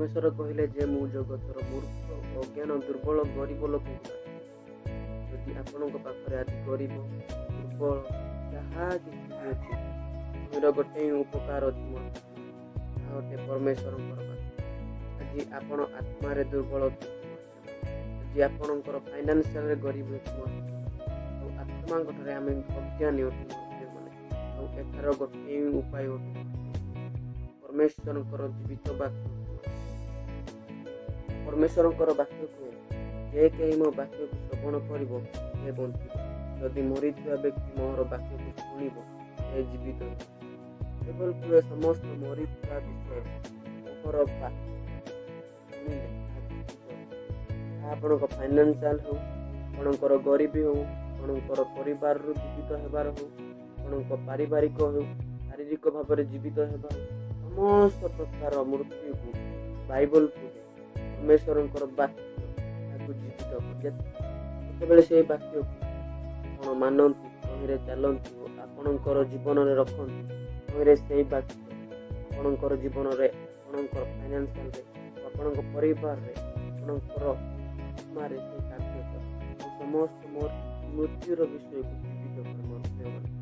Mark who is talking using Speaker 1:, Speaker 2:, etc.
Speaker 1: परमेश्वर कहले जे मु जगतर मूर्ख अज्ञान दुर्बल गरीब लोक जदि आपण पाखे आज गरीब दुर्बल जहाँ किसी भी अच्छी तुमर गोटे उपकार अच्छी गोटे परमेश्वर आज आपण आत्मार दुर्बल आज आपणकर फाइनान्शियल गरीब आत्मा ठारे आम अज्ञानी एठार गोटे उपाय परमेश्वर जीवित वाक्य परमेश्वर वाक्य कहे जे कहीं मो वाक्य को श्रवण कर बंचि मरी व्यक्ति मोर वाक्य को शुणव से जीवित केवल कहे समस्त मरी विषय मोहर आपण फाइनान्शियल हो आपणकर गरीबी हो आपणकर परिवार जीवित होबार हो आपण पारिवारिक हो शारीरिक भाव में जीवित होगा समस्त प्रकार मृत्यु को बाइबल को परमेश्वर वाक्य जीवित कर से वाक्य को मानती तहिरे चलती आपणकर जीवन में रखती तहिरे से वाक्य आपणकर जीवन में आपणकर फाइनान्शियल आपण परिवार आपणकर आत्मार से कार्य समस्त मोर मृत्युर विषय को जीवित कर